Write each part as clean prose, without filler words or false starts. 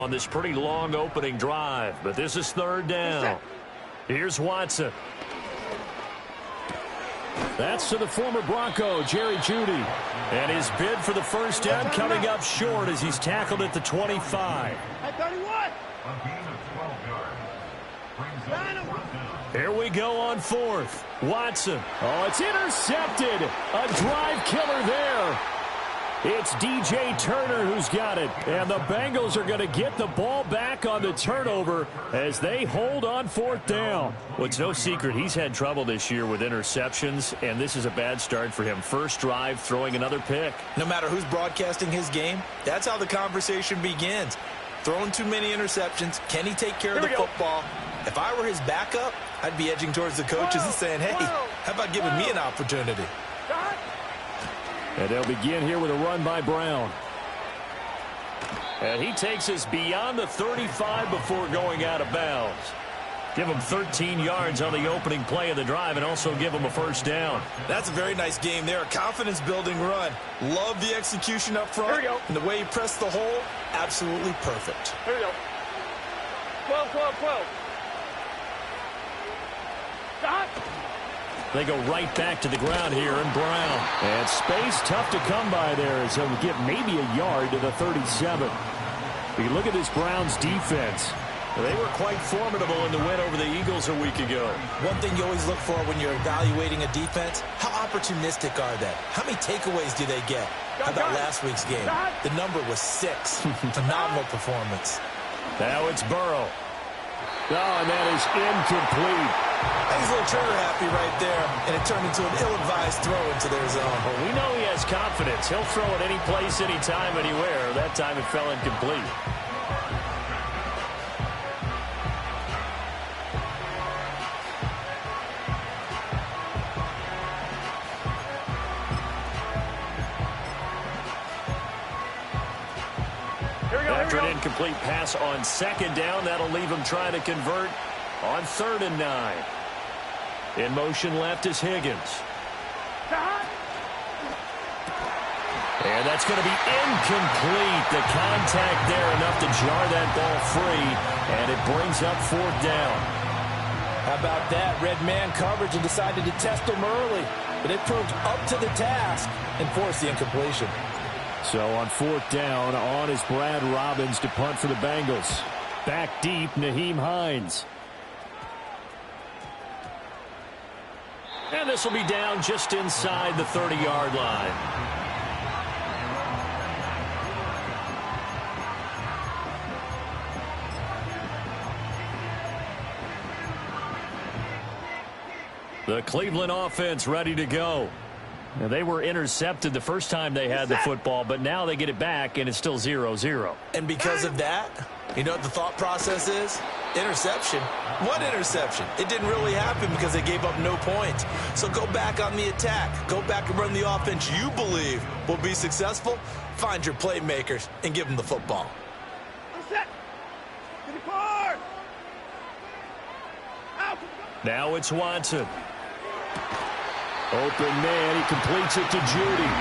on this pretty long opening drive, but this is third down. Here's Watson. That's to the former Bronco, Jerry Jeudy. And his bid for the first down coming up short as he's tackled at the 25. Here we go on fourth. Watson. Oh, it's intercepted. A drive killer there. It's DJ Turner who's got it. And the Bengals are going to get the ball back on the turnover as they hold on fourth down. Well, it's no secret he's had trouble this year with interceptions, and this is a bad start for him. First drive, throwing another pick. No matter who's broadcasting his game, that's how the conversation begins. Throwing too many interceptions. Can he take care of the football? If I were his backup, I'd be edging towards the coaches and saying, hey, how about giving me an opportunity? And they'll begin here with a run by Brown. And he takes us beyond the 35 before going out of bounds. Give him 13 yards on the opening play of the drive and also give him a first down. That's a very nice game there. A confidence-building run. Love the execution up front. Here we go. And the way he pressed the hole, absolutely perfect. Here we go. 12, 12, 12. Stop. They go right back to the ground here, and Brown. And space tough to come by there as he'll get maybe a yard to the 37. You look at this Browns defense. They were quite formidable in the win over the Eagles a week ago. One thing you always look for when you're evaluating a defense, how opportunistic are they? How many takeaways do they get? How about last week's game? The number was 6. Phenomenal performance. Now it's Burrow. Oh, and that is incomplete. He's a little trigger happy right there, and it turned into an ill-advised throw into their zone. Well, we know he has confidence. He'll throw it any place, anytime, anywhere. That time it fell incomplete. After an incomplete pass on second down, that'll leave him trying to convert on 3rd and 9. In motion left is Higgins. And that's going to be incomplete. The contact there enough to jar that ball free, and it brings up 4th down. How about that? Red man coverage and decided to test him early, but it proved up to the task and forced the incompletion. So on 4th down, on is Brad Robbins to punt for the Bengals. Back deep, Nyheim Hines. And this will be down just inside the 30-yard line. The Cleveland offense ready to go. Now, they were intercepted the first time they had the football, but now they get it back, and it's still 0-0. And because of that, you know what the thought process is? Interception. What interception? It didn't really happen because they gave up no points. So go back on the attack. Go back and run the offense you believe will be successful. Find your playmakers and give them the football. Now it's Watson. Open man, he completes it to Jeudy.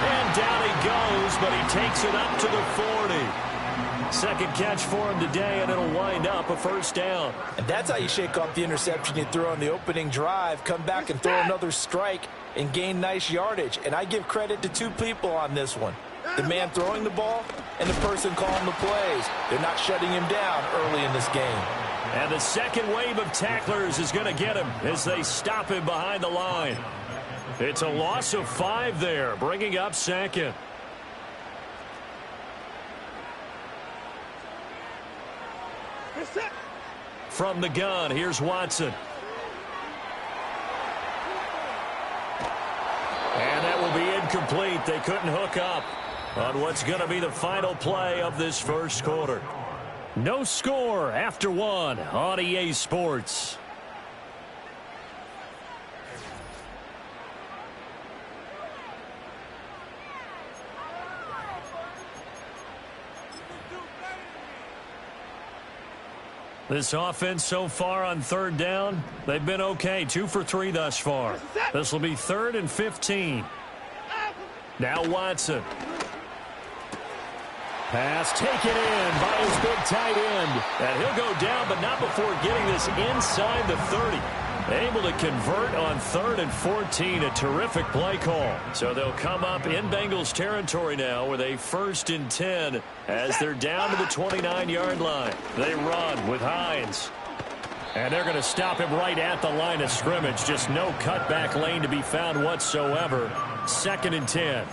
And down he goes, but he takes it up to the 40. Second catch for him today, and it'll wind up a first down. And that's how you shake off the interception you threw on the opening drive. Come back and throw another strike and gain nice yardage. And I give credit to 2 people on this one. The man throwing the ball and the person calling the plays. They're not shutting him down early in this game. And the second wave of tacklers is going to get him as they stop him behind the line. It's a loss of 5 there, bringing up 2nd. From the gun, here's Watson. And that will be incomplete. They couldn't hook up on what's going to be the final play of this first quarter. No score after 1 on EA Sports. This offense so far on 3rd down, they've been okay. 2 for 3 thus far. This will be 3rd and 15. Now Watson. Pass taken in by his big tight end. And he'll go down, but not before getting this inside the 30. Able to convert on 3rd and 14. A terrific play call. So they'll come up in Bengals territory now with a 1st and 10 as they're down to the 29-yard line. They run with Hines. And they're going to stop him right at the line of scrimmage. Just no cutback lane to be found whatsoever. 2nd and 10.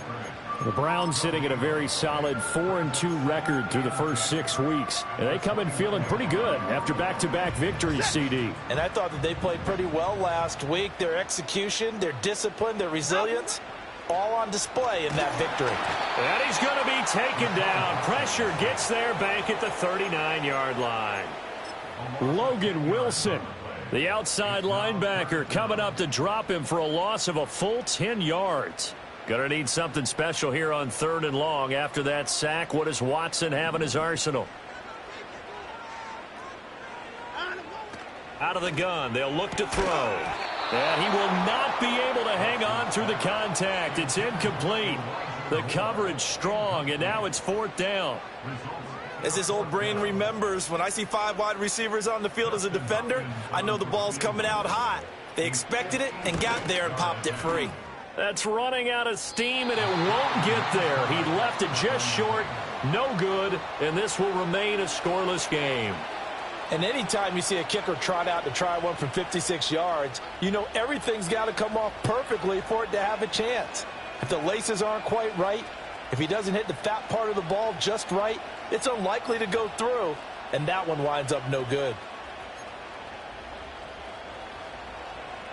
The Browns sitting at a very solid 4-2 record through the first 6 weeks. And they come in feeling pretty good after back-to-back victories, CD. And I thought that they played pretty well last week. Their execution, their discipline, their resilience, all on display in that victory. And he's going to be taken down. Pressure gets there back at the 39-yard line. Logan Wilson, the outside linebacker, coming up to drop him for a loss of a full 10 yards. Going to need something special here on 3rd and long. After that sack, what does Watson have in his arsenal? Out of the gun, they'll look to throw. And he will not be able to hang on through the contact. It's incomplete. The coverage strong, and now it's 4th down. As this old brain remembers, when I see 5 wide receivers on the field as a defender, I know the ball's coming out hot. They expected it and got there and popped it free. That's running out of steam, and it won't get there. He left it just short, no good, and this will remain a scoreless game. And anytime you see a kicker trot out to try one from 56 yards, you know everything's got to come off perfectly for it to have a chance. If the laces aren't quite right, if he doesn't hit the fat part of the ball just right, it's unlikely to go through, and that one winds up no good.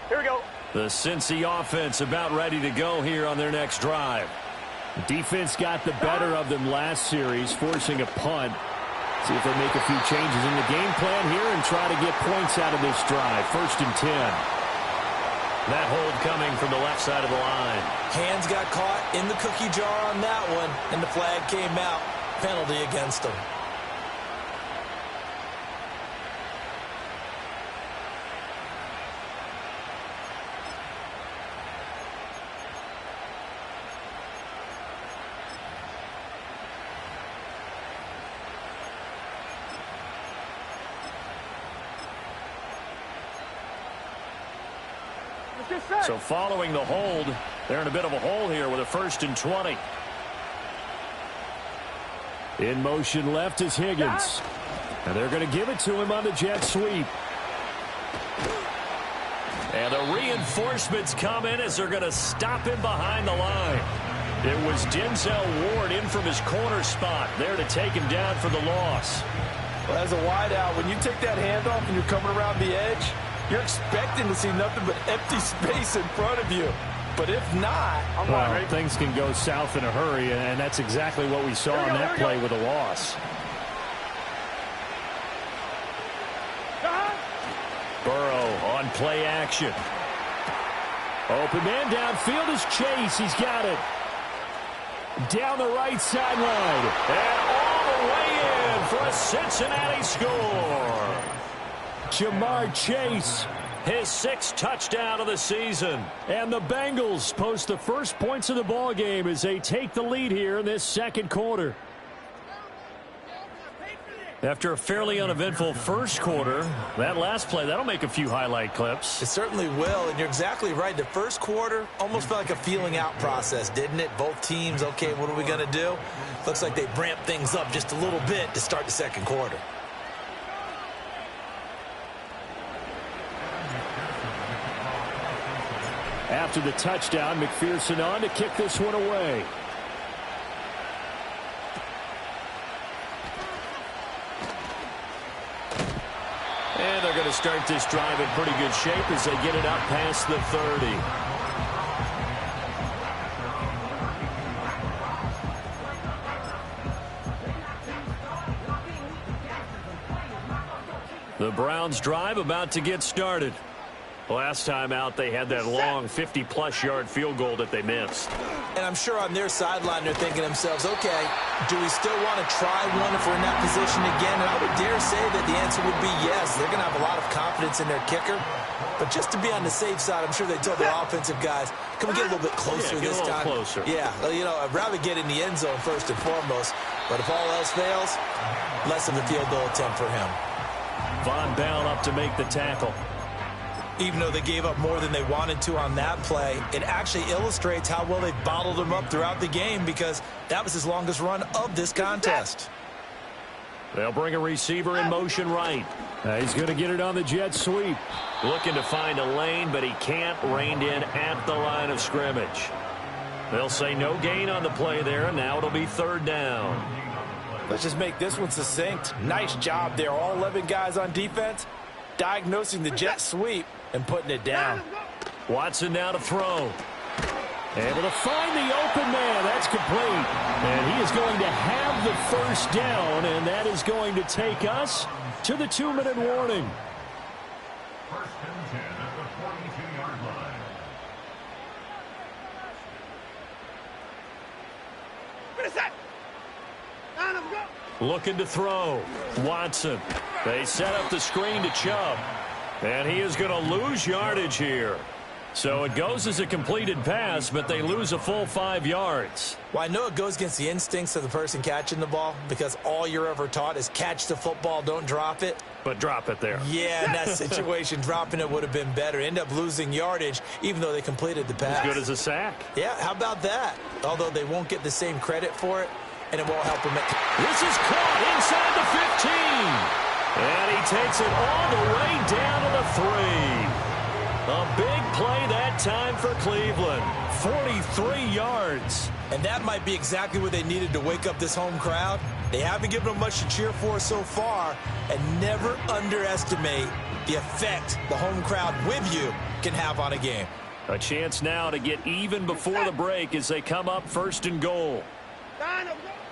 Here we go. The Cincy offense about ready to go here on their next drive. The defense got the better of them last series, forcing a punt. See if they make a few changes in the game plan here and try to get points out of this drive. 1st and 10. That hold coming from the left side of the line. Hands got caught in the cookie jar on that one, and the flag came out. Penalty against them. So following the hold, they're in a bit of a hole here with a 1st and 20. In motion left is Higgins. And they're going to give it to him on the jet sweep. And the reinforcements come in as they're going to stop him behind the line. It was Denzel Ward in from his corner spot there to take him down for the loss. Well, as a wideout, when you take that handoff and you're coming around the edge, you're expecting to see nothing but empty space in front of you. But if not, things can go south in a hurry, and that's exactly what we saw on that play with a loss. Burrow on play action. Open man downfield is Chase. He's got it. Down the right sideline. And all the way in for a Cincinnati score. Jamar Chase, his 6th touchdown of the season. And the Bengals post the first points of the ball game as they take the lead here in this 2nd quarter. After a fairly uneventful first quarter, that last play, that'll make a few highlight clips. It certainly will, and you're exactly right. The first quarter almost felt like a feeling out process, didn't it? Both teams, okay, what are we going to do? Looks like they ramped things up just a little bit to start the 2nd quarter. After the touchdown, McPherson on to kick this one away. And they're going to start this drive in pretty good shape as they get it up past the 30. The Browns drive about to get started. Last time out, they had that long 50-plus yard field goal that they missed. And I'm sure on their sideline they're thinking to themselves, okay, do we still want to try one if we're in that position again? And I would dare say that the answer would be yes. They're going to have a lot of confidence in their kicker. But just to be on the safe side, I'm sure they told their offensive guys, can we get a little bit closer this time? Closer. Yeah, you know, I'd rather get in the end zone first and foremost. But if all else fails, less of a field goal attempt for him. Von Bell up to make the tackle. Even though they gave up more than they wanted to on that play, it actually illustrates how well they've bottled him up throughout the game because that was his longest run of this contest. They'll bring a receiver in motion right. He's going to get it on the jet sweep. Looking to find a lane, but he can't. Reined in at the line of scrimmage. They'll say no gain on the play there, and now it'll be third down. Let's just make this one succinct. Nice job there. All 11 guys on defense diagnosing the jet sweep and putting it down. Watson now to throw. Able to find the open man. That's complete. And he is going to have the first down, and that is going to take us to the 2-minute warning. First and 10 at the 42-yard line. Looking to throw. Watson. They set up the screen to Chubb. And he is going to lose yardage here. So it goes as a completed pass, but they lose a full 5 yards. Well, I know it goes against the instincts of the person catching the ball because all you're ever taught is catch the football, don't drop it. But drop it there. Yeah, in that situation, dropping it would have been better. End up losing yardage, even though they completed the pass. As good as a sack. Yeah, how about that? Although they won't get the same credit for it, and it won't help them. This is caught inside the 15. And he takes it all the way down to the 3. A big play that time for Cleveland. 43 yards. And that might be exactly what they needed to wake up this home crowd. They haven't given them much to cheer for so far. And never underestimate the effect the home crowd with you can have on a game. A chance now to get even before the break as they come up first and goal.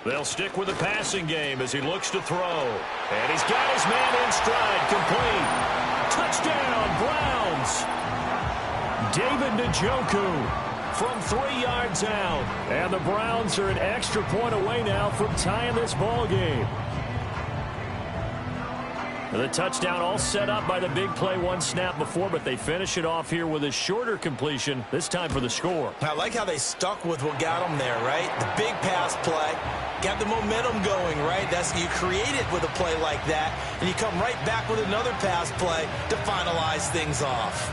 They'll stick with the passing game as he looks to throw. And he's got his man in stride, complete. Touchdown, Browns. David Njoku from 3 yards out. And the Browns are an extra point away now from tying this ball game. The touchdown all set up by the big play one snap before, but they finish it off here with a shorter completion, this time for the score. I like how they stuck with what got them there, right? The big pass play, got the momentum going, right? That's you create it with a play like that, and you come right back with another pass play to finalize things off.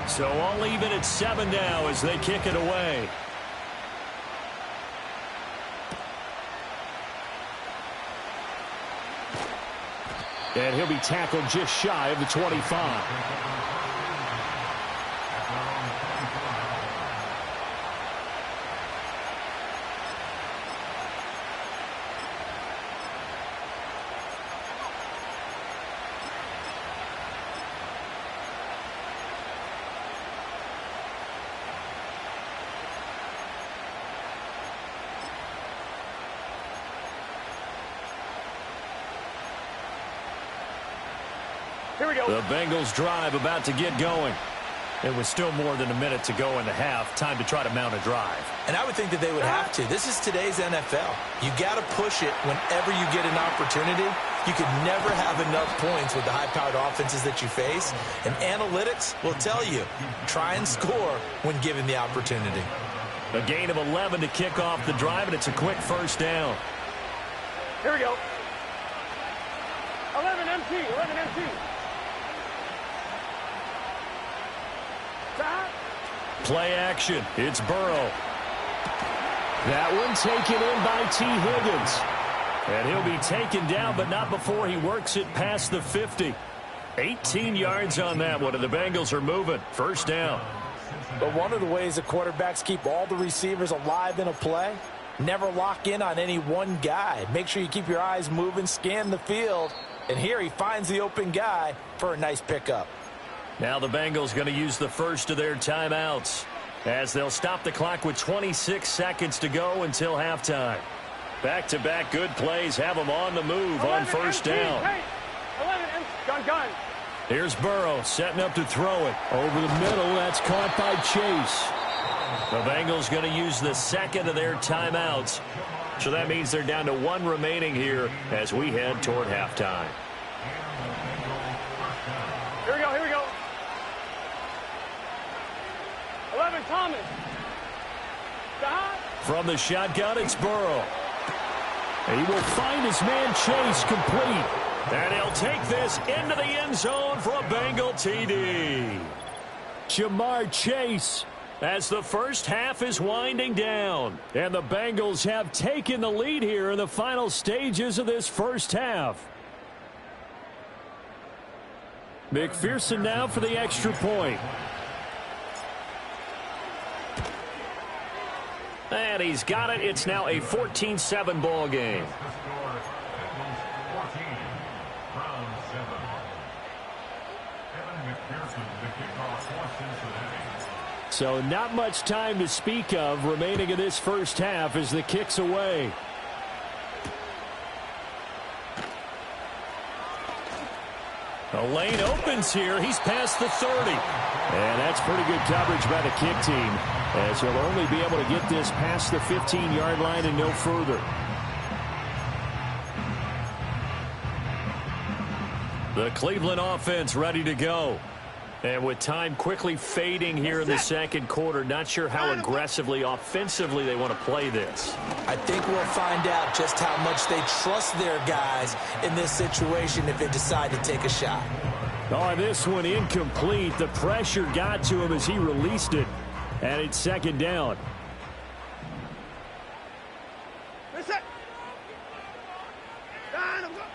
So all even at 7 now as they kick it away. And he'll be tackled just shy of the 25. Here we go. The Bengals drive about to get going. It was still more than a minute to go in the half. Time to try to mount a drive. And I would think that they would have to. This is today's NFL. You got to push it whenever you get an opportunity. You could never have enough points with the high-powered offenses that you face. And analytics will tell you, try and score when given the opportunity. A gain of 11 to kick off the drive, and it's a quick first down. Here we go. 11 MT, 11 MT. Play action. It's Burrow. That one taken in by T. Higgins. And he'll be taken down, but not before he works it past the 50. 18 yards on that one, and the Bengals are moving. First down. But one of the ways the quarterbacks keep all the receivers alive in a play, never lock in on any one guy. Make sure you keep your eyes moving, scan the field. And here he finds the open guy for a nice pickup. Now the Bengals going to use the first of their timeouts as they'll stop the clock with 26 seconds to go until halftime. Back-to-back good plays have them on the move on first down. Hey, 11 gun. Here's Burrow setting up to throw it. Over the middle, that's caught by Chase. The Bengals going to use the second of their timeouts. So that means they're down to one remaining here as we head toward halftime. Here we go. 11 Thomas. From the shotgun, it's Burrow. He will find his man Chase complete. And he'll take this into the end zone for a Bengal TD. Jamar Chase, as the first half is winding down. And the Bengals have taken the lead here in the final stages of this first half. McPherson now for the extra point. And he's got it. It's now a 14-7 ball game. So not much time to speak of remaining in this first half as the kick's away. The lane opens here. He's past the 30. And that's pretty good coverage by the kick team, as he'll only be able to get this past the 15-yard line and no further. The Cleveland offense ready to go. And with time quickly fading here in the second quarter, not sure how aggressively, offensively they want to play this. I think we'll find out just how much they trust their guys in this situation if they decide to take a shot. Oh, this one incomplete. The pressure got to him as he released it. And it's second down.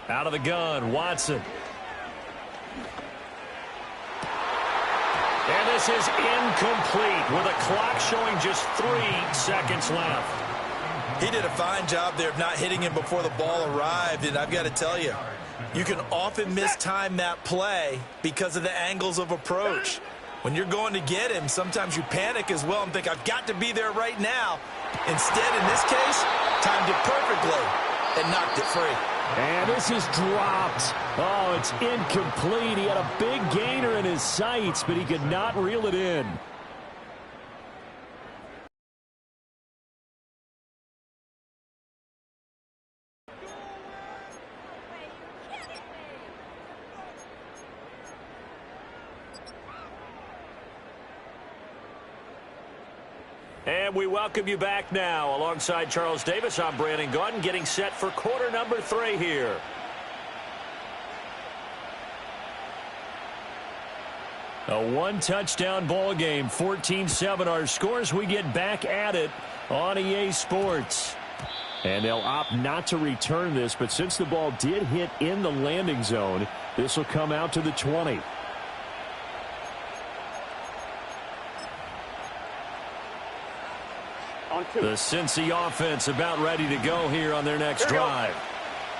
Out of the gun, Watson. And this is incomplete with a clock showing just 3 seconds left. He did a fine job there of not hitting him before the ball arrived, and I've got to tell you, you can often mistime that play because of the angles of approach. When you're going to get him, sometimes you panic as well and think, I've got to be there right now. Instead, in this case, timed it perfectly and knocked it free. And this is dropped. Oh, it's incomplete. He had a big gainer in his sights, but he could not reel it in. And we welcome you back now. Alongside Charles Davis, I'm Brandon Gaudin, getting set for quarter number 3 here. A one-touchdown ball game, 14-7 our scores. We get back at it on EA Sports. And they'll opt not to return this, but since the ball did hit in the landing zone, this will come out to the 20. The Cincy offense about ready to go here on their next drive.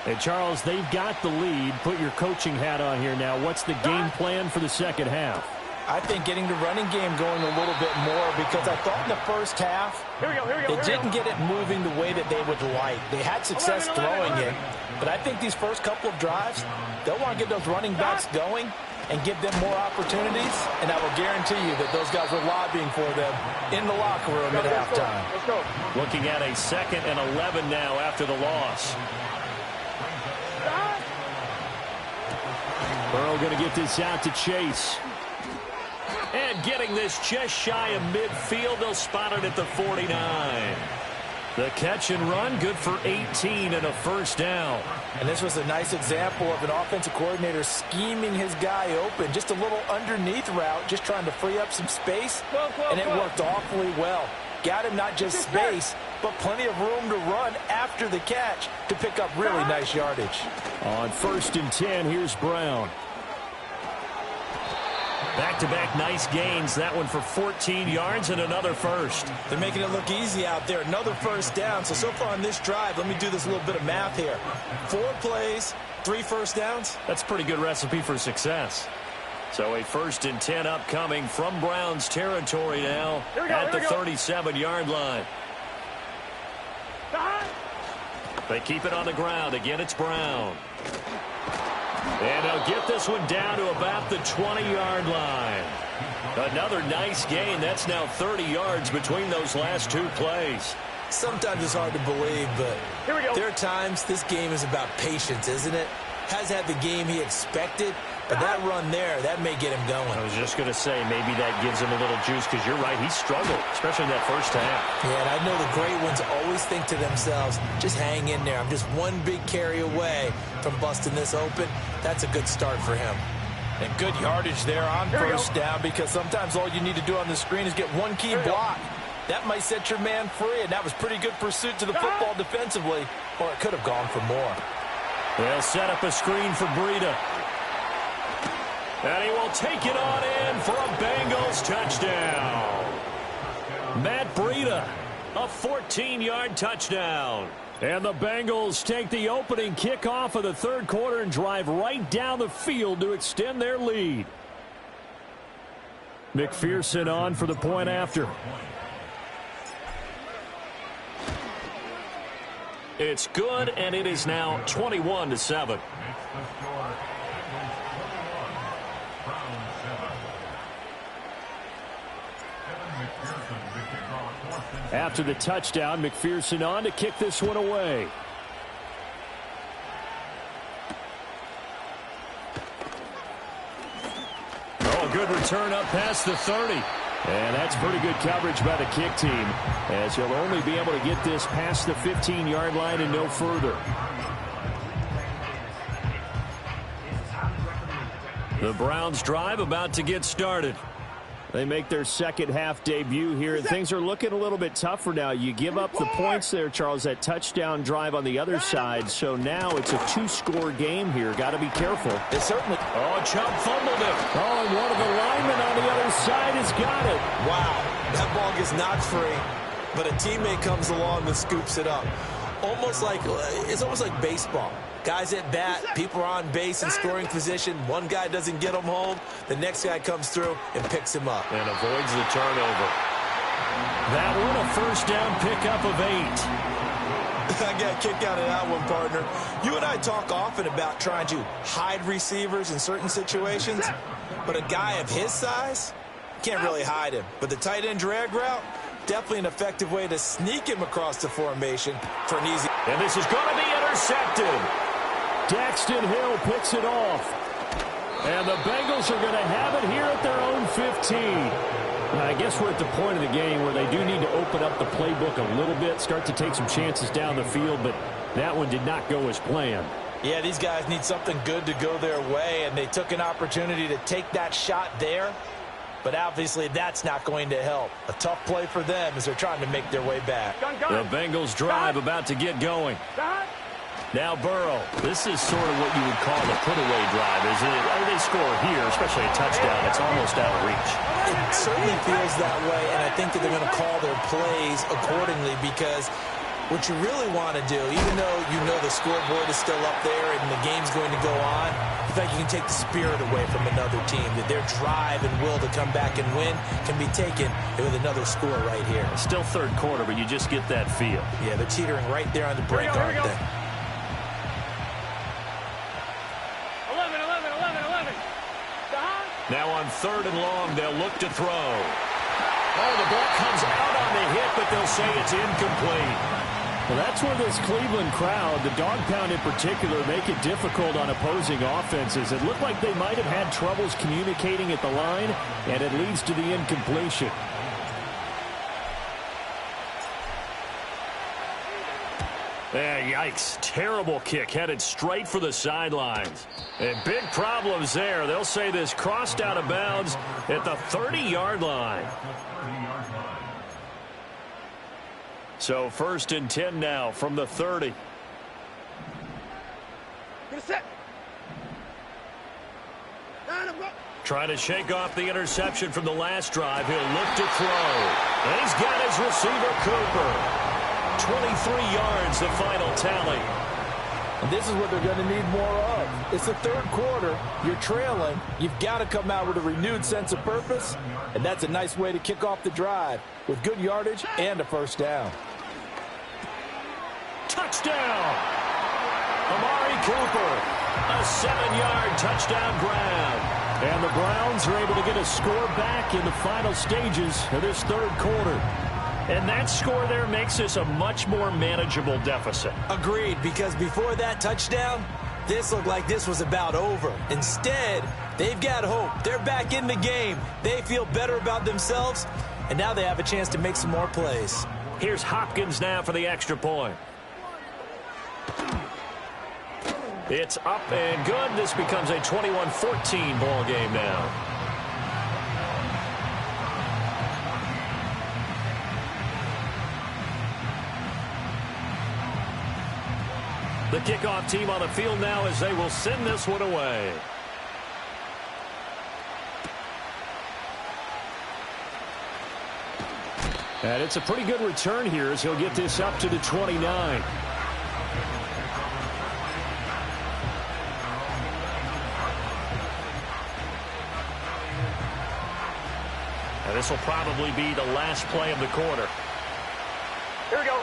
And Charles, they've got the lead. Put your coaching hat on here now. What's the game plan for the second half? I think getting the running game going a little bit more, because I thought in the first half they didn't get it moving the way that they would like. They had success throwing it, but I think these first couple of drives, they'll want to get those running backs going and give them more opportunities, and I will guarantee you that those guys were lobbying for them in the locker room at halftime. Looking at a 2nd and 11 now after the loss. Burrow going to get this out to Chase. And getting this just shy of midfield, they'll spot it at the 49. The catch and run, good for 18 and a first down. And this was a nice example of an offensive coordinator scheming his guy open. Just a little underneath route, just trying to free up some space. And it worked awfully well. Got him not just space, but plenty of room to run after the catch to pick up really nice yardage. On 1st and 10, here's Brown. Back-to-back nice gains. That one for 14 yards and another first. They're making it look easy out there. Another first down. So far on this drive, let me do this little bit of math here. 4 plays, 3 first downs. That's a pretty good recipe for success. So a 1st and 10 upcoming from Brown's territory now at the 37-yard line. They keep it on the ground. Again, it's Brown. And they'll get this one down to about the 20-yard line. Another nice gain. That's now 30 yards between those last 2 plays. Sometimes it's hard to believe, but there are times this game is about patience, isn't it? Has had the game he expected, But that run there, that may get him going. I was just going to say, maybe that gives him a little juice, because you're right, he struggled, especially in that first half. Yeah, and I know the great ones always think to themselves, just hang in there. I'm just one big carry away from busting this open. That's a good start for him. And good yardage there on first down, because sometimes all you need to do on the screen is get one key block. That might set your man free, and that was pretty good pursuit to the football defensively, or it could have gone for more. They'll set up a screen for Breida. And he will take it on in for a Bengals touchdown. Matt Breida, a 14-yard touchdown. And the Bengals take the opening kickoff of the third quarter and drive right down the field to extend their lead. McPherson on for the point after. It's good, and it is now 21-7. After the touchdown, McPherson on to kick this one away. Oh, a good return up past the 30. And that's pretty good coverage by the kick team, as he'll only be able to get this past the 15-yard line and no further. The Browns drive about to get started. They make their second half debut here, and things are looking a little bit tougher now. You give up the points there, Charles, that touchdown drive on the other side. So now it's a two-score game here. Got to be careful. It certainly. Oh, Chubb fumbled it. Oh, and one of the linemen on the other side has got it. Wow, that ball gets knocked free, but a teammate comes along and scoops it up. It's almost like baseball. Guys at bat, people are on base in scoring position. One guy doesn't get him home. The next guy comes through and picks him up. And avoids the turnover. That one, a first down pickup of 8. I got a kick out of that one, partner. You and I talk often about trying to hide receivers in certain situations, but a guy of his size, can't really hide him. But the tight end drag route, definitely an effective way to sneak him across the formation for an easy. And this is going to be intercepted. Daxton Hill picks it off. And the Bengals are going to have it here at their own 15. I guess we're at the point of the game where they do need to open up the playbook a little bit, start to take some chances down the field, but that one did not go as planned. Yeah, these guys need something good to go their way, and they took an opportunity to take that shot there. But obviously that's not going to help. A tough play for them as they're trying to make their way back. The Bengals drive about to get going. Now Burrow. This is sort of what you would call a put-away drive, isn't it? They score here, especially a touchdown. It's almost out of reach. It certainly feels that way, and I think that they're going to call their plays accordingly, because what you really want to do, even though you know the scoreboard is still up there and the game's going to go on, I feel like you can take the spirit away from another team, that their drive and will to come back and win can be taken with another score right here. Still third quarter, but you just get that feel. Yeah, they're teetering right there on the brink, aren't they? 11. Now on third and long, they'll look to throw. Oh, the ball comes out on the hit, but they'll say it's incomplete. Well, that's where this Cleveland crowd, the dog pound in particular, make it difficult on opposing offenses. It looked like they might have had troubles communicating at the line, and it leads to the incompletion. Yikes. Terrible kick headed straight for the sidelines. And big problems there. They'll say this crossed out of bounds at the 30-yard line. So 1st and 10 now from the 30. Trying to shake off the interception from the last drive. He'll look to throw. And he's got his receiver, Cooper. 23 yards, the final tally. And this is what they're going to need more of. It's the third quarter. You're trailing. You've got to come out with a renewed sense of purpose. And that's a nice way to kick off the drive with good yardage and a first down. Touchdown! Amari Cooper, a 7-yard touchdown grab. And the Browns are able to get a score back in the final stages of this third quarter. And that score there makes this a much more manageable deficit. Agreed, because before that touchdown, This looked like this was about over. Instead, they've got hope. They're back in the game. They feel better about themselves, and now they have a chance to make some more plays. Here's Hopkins now for the extra point. It's up and good. This becomes a 21-14 ball game now. The kickoff team on the field now as they will send this one away. And it's a pretty good return here as he'll get this up to the 29. And this will probably be the last play of the quarter. Here we go.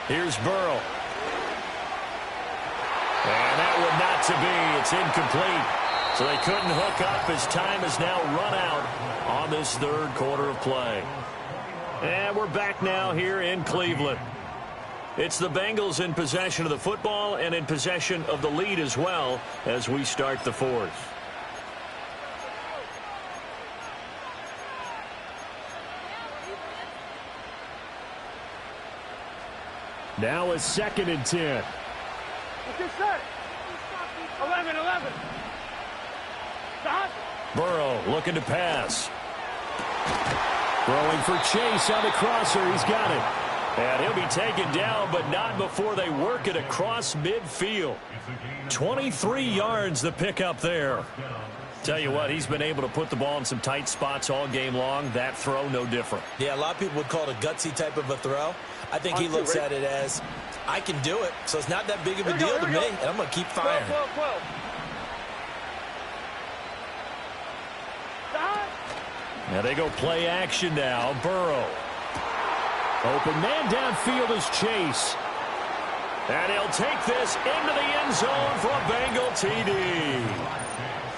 Here's Burrow. And that one not to be. It's incomplete. So they couldn't hook up as time has now run out on this third quarter of play. And we're back now here in Cleveland. It's the Bengals in possession of the football and in possession of the lead as well as we start the fourth. Now a 2nd and 10. What's your set? 11. Stop. Burrow looking to pass. Throwing for Chase on the crosser. He's got it. And he'll be taken down, but not before they work it across midfield. 23 yards the pickup there. Tell you what, he's been able to put the ball in some tight spots all game long. That throw, no different. Yeah, a lot of people would call it a gutsy type of a throw. I think he looks at it as, I can do it, so it's not that big of a deal to me, and I'm going to keep firing. 12. Now they go play action now. Burrow. Open man downfield is Chase. And he'll take this into the end zone for a Bengal TD.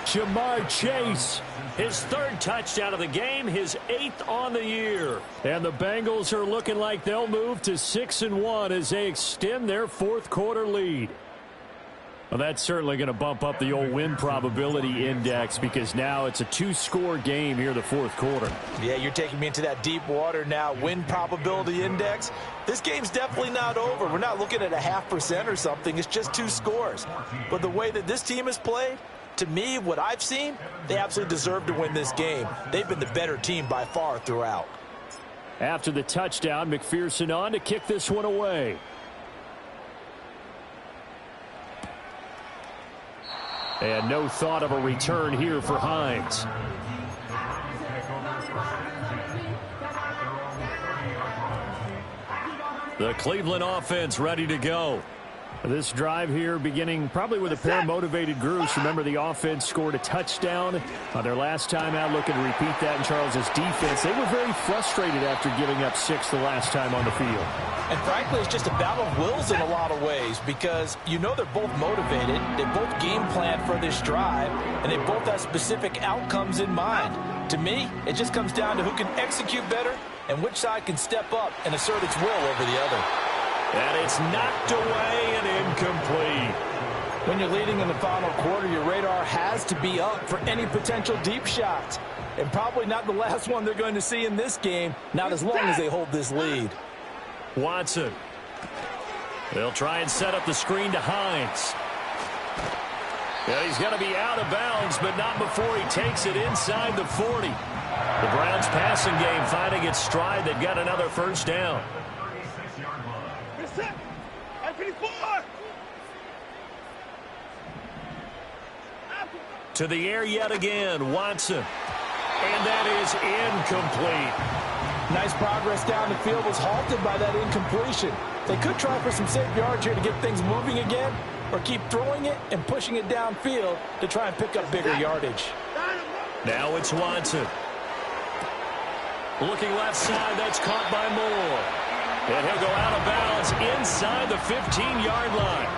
Jamar Chase, his 3rd touchdown of the game, his 8th on the year. And the Bengals are looking like they'll move to 6-1 as they extend their 4th quarter lead. Well, that's certainly going to bump up the old win probability index because now it's a 2-score game here in the 4th quarter. Yeah, you're taking me into that deep water now. Win probability index. This game's definitely not over. We're not looking at a 0.5% or something. It's just 2 scores. But the way that this team has played, to me, what I've seen, they absolutely deserve to win this game. They've been the better team by far throughout. After the touchdown, McPherson on to kick this one away. And no thought of a return here for Hines. The Cleveland offense ready to go. This drive here beginning probably with a pair of motivated groups. Remember, the offense scored a touchdown on their last time out, looking to repeat that in Charles's defense. They were very frustrated after giving up 6 the last time on the field. And frankly, it's just a battle of wills in a lot of ways because you know they're both motivated. They both game plan for this drive, and they both have specific outcomes in mind. To me, it just comes down to who can execute better and which side can step up and assert its will over the other. And it's knocked away and incomplete. When you're leading in the final quarter, your radar has to be up for any potential deep shots. And probably not the last one they're going to see in this game, not as long as they hold this lead. Watson. They'll try and set up the screen to Hines. Yeah, he's going to be out of bounds, but not before he takes it inside the 40. The Browns passing game finding its stride. They've got another first down. To the air yet again, Watson. And that is incomplete. Nice progress down the field was halted by that incompletion. They could try for some safe yards here to get things moving again, or keep throwing it and pushing it downfield to try and pick up bigger yardage. Now it's Watson. Looking left side, that's caught by Moore. And he'll go out of bounds inside the 15-yard line.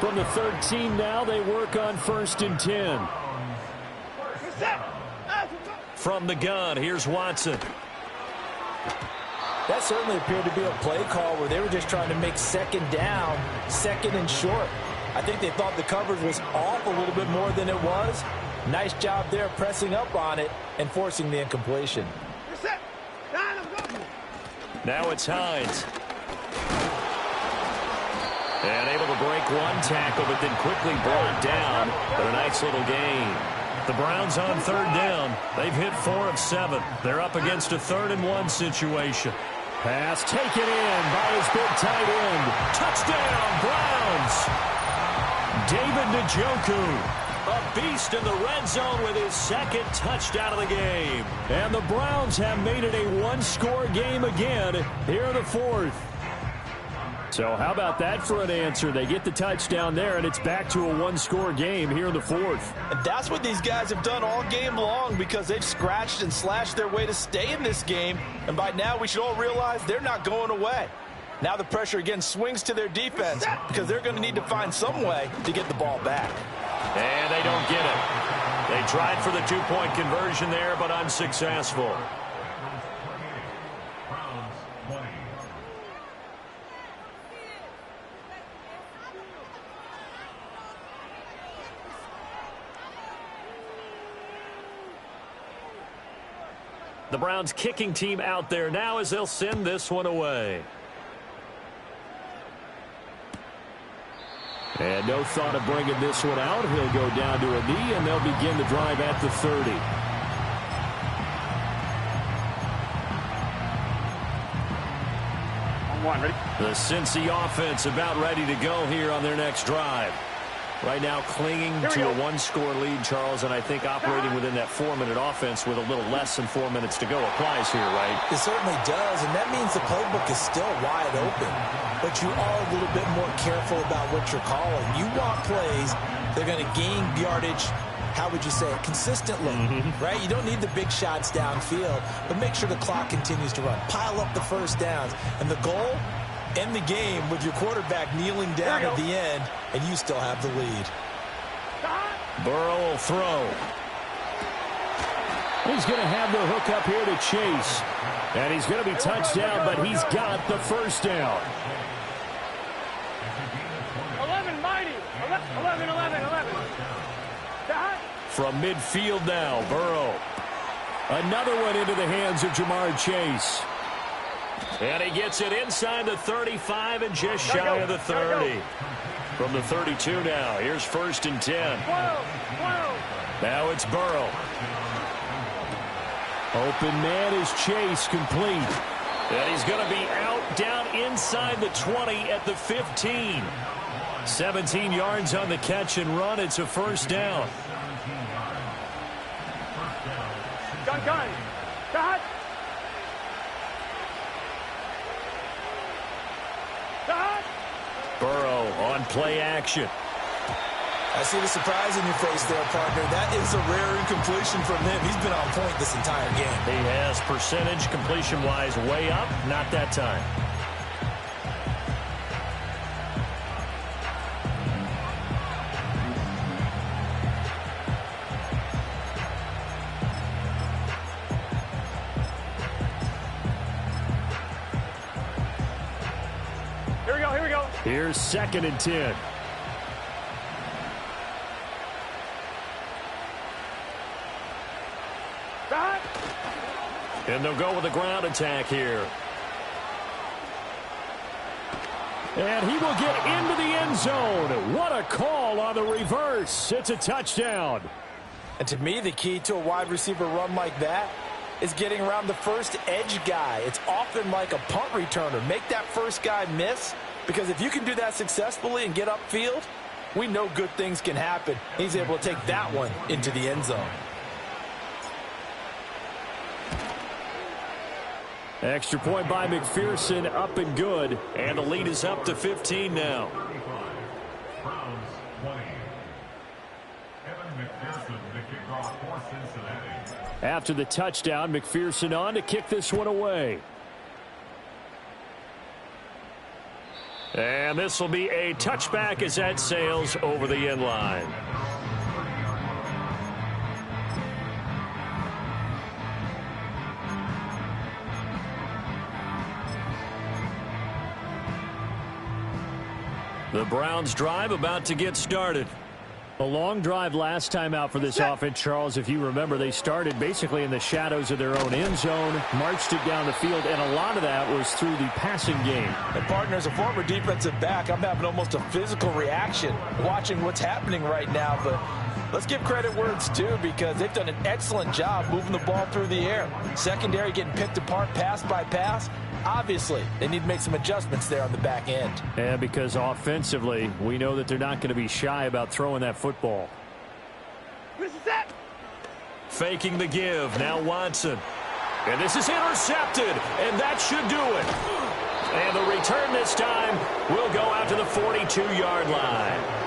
From the 13 now, they work on 1st and 10. From the gun, here's Watson. That certainly appeared to be a play call where they were just trying to make 2nd down, 2nd and short. I think they thought the coverage was off a little bit more than it was. Nice job there pressing up on it and forcing the incompletion. Now it's Hines. And able to break one tackle, but then quickly brought down. But a nice little gain. The Browns on third down. They've hit 4 of 7. They're up against a 3rd-and-1 situation. Pass taken in by his big tight end. Touchdown, Browns. David Njoku, a beast in the red zone with his 2nd touchdown of the game. And the Browns have made it a one-score game again here in the 4th. So how about that for an answer? They get the touchdown there, and it's back to a one-score game here in the 4th. And that's what these guys have done all game long because they've scratched and slashed their way to stay in this game. And by now, we should all realize they're not going away. Now the pressure again swings to their defense because they're going to need to find some way to get the ball back. And they don't get it. They tried for the 2-point conversion there, but unsuccessful. The Browns kicking team out there now as they'll send this one away. And no thought of bringing this one out. He'll go down to a knee, and they'll begin the drive at the 30. On one, ready? The Cincy offense about ready to go here on their next drive. Right now clinging to a one-score lead, Charles, and I think operating within that 4-minute offense with a little less than 4 minutes to go applies here, right? It certainly does, and that means the playbook is still wide open. But you are a little bit more careful about what you're calling. You want plays that are going to gain yardage, how would you say it, consistently, right? You don't need the big shots downfield, but make sure the clock continues to run. Pile up the first downs, and the goal, end the game with your quarterback kneeling down at the end, and you still have the lead. Burrow will throw. He's going to have the hook up here to Chase. And he's going to be touched down, but he's got the first down. 11, mighty. 11. From midfield now, Burrow. Another one into the hands of Jamar Chase. And he gets it inside the 35 and just shy of the 30. From the 32 now, here's 1st and 10. Now it's Burrow. Open man is Chase, complete. And he's going to be out down inside the 20 at the 15. 17 yards on the catch and run. It's a 1st down. Gun. Cut. Burrow on play action. I see the surprise in your face there, partner. That is a rare incompletion from him. He's been on point this entire game. He has percentage completion-wise way up. Not that time. Here we go. Here's 2nd and 10. And they'll go with a ground attack here. And he will get into the end zone. What a call on the reverse. It's a touchdown. And to me, the key to a wide receiver run like that is getting around the first edge guy. It's often like a punt returner. Make that first guy miss, because if you can do that successfully and get upfield, we know good things can happen. He's able to take that one into the end zone. Extra point by McPherson, up and good. And the lead is up to 15 now. Browns 20. Evan McPherson, the kickoff for Cincinnati. After the touchdown, McPherson on to kick this one away. And this will be a touchback as that sails over the end line. The Browns drive about to get started. A long drive last time out for this offense, Charles. If you remember, they started basically in the shadows of their own end zone, marched it down the field, and a lot of that was through the passing game. And partner, as a former defensive back, I'm having almost a physical reaction watching what's happening right now. But let's give credit where it's due, because they've done an excellent job moving the ball through the air. Secondary getting picked apart pass by pass. Obviously, they need to make some adjustments there on the back end. Yeah, because offensively, we know that they're not going to be shy about throwing that football. Faking the give. Now Watson. And this is intercepted, and that should do it. And the return this time will go out to the 42-yard line.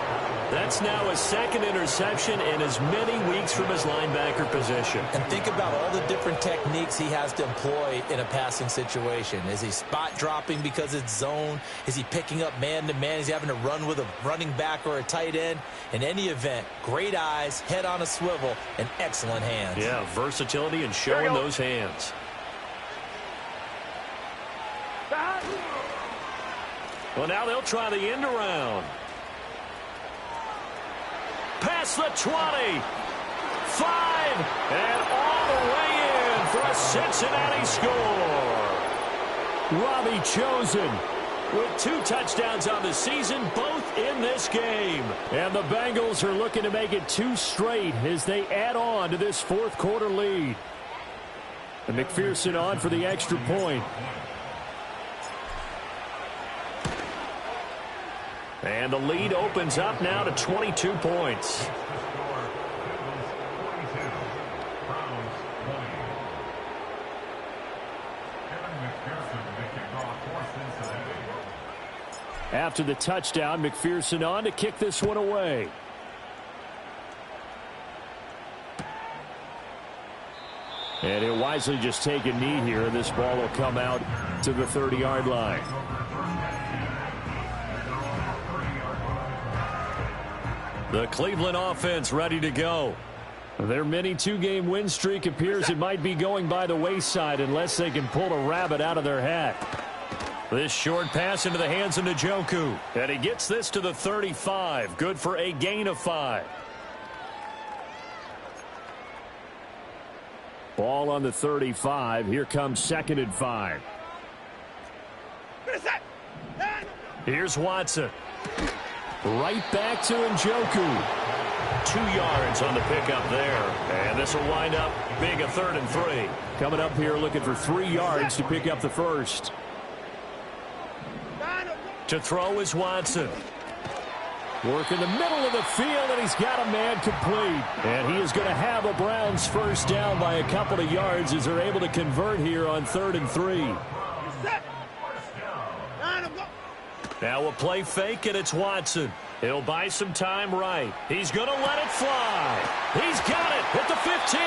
That's now a second interception in as many weeks from his linebacker position. And think about all the different techniques he has to employ in a passing situation. Is he spot dropping because it's zone? Is he picking up man-to-man? Is he having to run with a running back or a tight end? In any event, great eyes, head on a swivel, and excellent hands. Yeah, versatility and showing those hands. Well, now they'll try the end around. Past the 20, 5, and all the way in for a Cincinnati score. Robbie Chosen with 2 touchdowns on the season, both in this game. And the Bengals are looking to make it 2 straight as they add on to this fourth quarter lead. And McPherson on for the extra point. And the lead opens up now to 22 points. After the touchdown, McPherson on to kick this one away. And he'll wisely just take a knee here, and this ball will come out to the 30-yard line. The Cleveland offense ready to go. Their mini 2-game win streak appears it might be going by the wayside unless they can pull a rabbit out of their hat. This short pass into the hands of Njoku. And he gets this to the 35. Good for a gain of 5. Ball on the 35. Here comes 2nd and 5. Here's Watson. Right back to Njoku. 2 yards on the pickup there. And this will wind up being a 3rd and 3. Coming up here looking for 3 yards to pick up the first. To throw is Watson. Work in the middle of the field, and he's got a man complete. And he is going to have a Browns first down by a couple of yards as they're able to convert here on 3rd and 3. Now a play fake, and it's Watson. He'll buy some time right. He's going to let it fly. He's got it at the 15.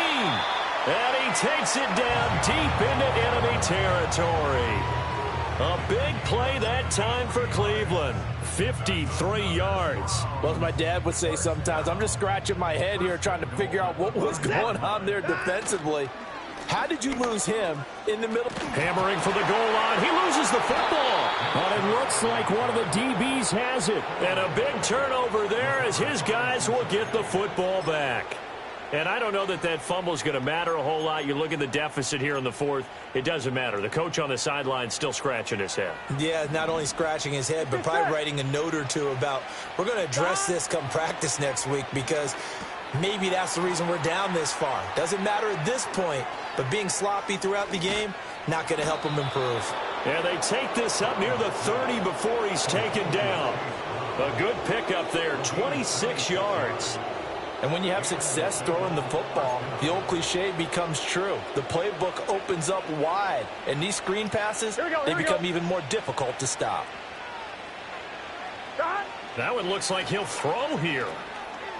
And he takes it down deep into enemy territory. A big play that time for Cleveland. 53 yards. Well, as my dad would say sometimes, I'm just scratching my head here trying to figure out what was going on there defensively. How did you lose him in the middle? Hammering for the goal line. He loses the football. But it looks like one of the DBs has it. And a big turnover there as his guys will get the football back. And I don't know that that fumble is going to matter a whole lot. You look at the deficit here in the 4th. It doesn't matter. The coach on the sideline still scratching his head. Yeah, not only scratching his head, but probably writing a note or two about, we're going to address this come practice next week, because maybe that's the reason we're down this far. Doesn't matter at this point, but being sloppy throughout the game, not going to help him improve. And they take this up near the 30 before he's taken down. A good pickup there, 26 yards. And when you have success throwing the football, the old cliche becomes true. The playbook opens up wide, and these screen passes, they become even more difficult to stop. That one looks like he'll throw here.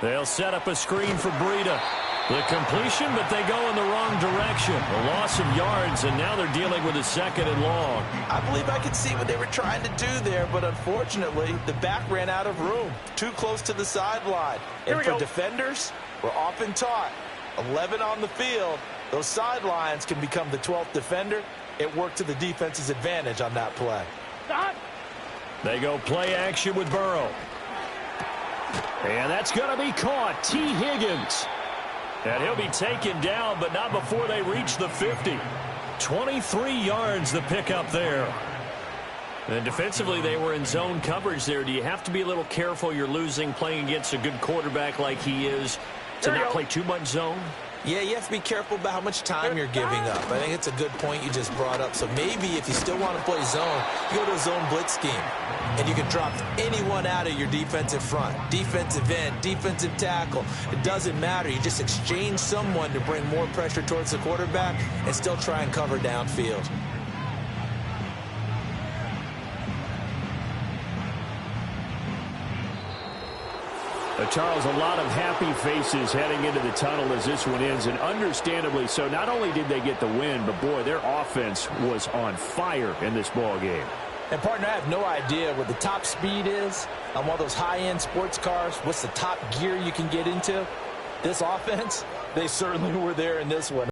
They'll set up a screen for Breida. The completion, but they go in the wrong direction. A loss of yards, and now they're dealing with a 2nd and long. I believe I could see what they were trying to do there, but unfortunately, the back ran out of room. Too close to the sideline. And for defenders, we're often taught, 11 on the field, those sidelines can become the 12th defender. It worked to the defense's advantage on that play. They go play action with Burrow. And that's going to be caught. T. Higgins. And he'll be taken down, but not before they reach the 50. 23 yards the pickup there. And defensively, they were in zone coverage there. Do you have to be a little careful you're losing playing against a good quarterback like he is to not play too much zone? Yeah, you have to be careful about how much time you're giving up. I think it's a good point you just brought up. So maybe if you still want to play zone, you go to a zone blitz scheme. And you can drop anyone out of your defensive front. Defensive end, defensive tackle. It doesn't matter. You just exchange someone to bring more pressure towards the quarterback and still try and cover downfield. Charles, a lot of happy faces heading into the tunnel as this one ends, and understandably so. Not only did they get the win, but, boy, their offense was on fire in this ball game. And, partner, I have no idea what the top speed is on one of those high-end sports cars. What's the top gear you can get into? This offense, they certainly were there in this one.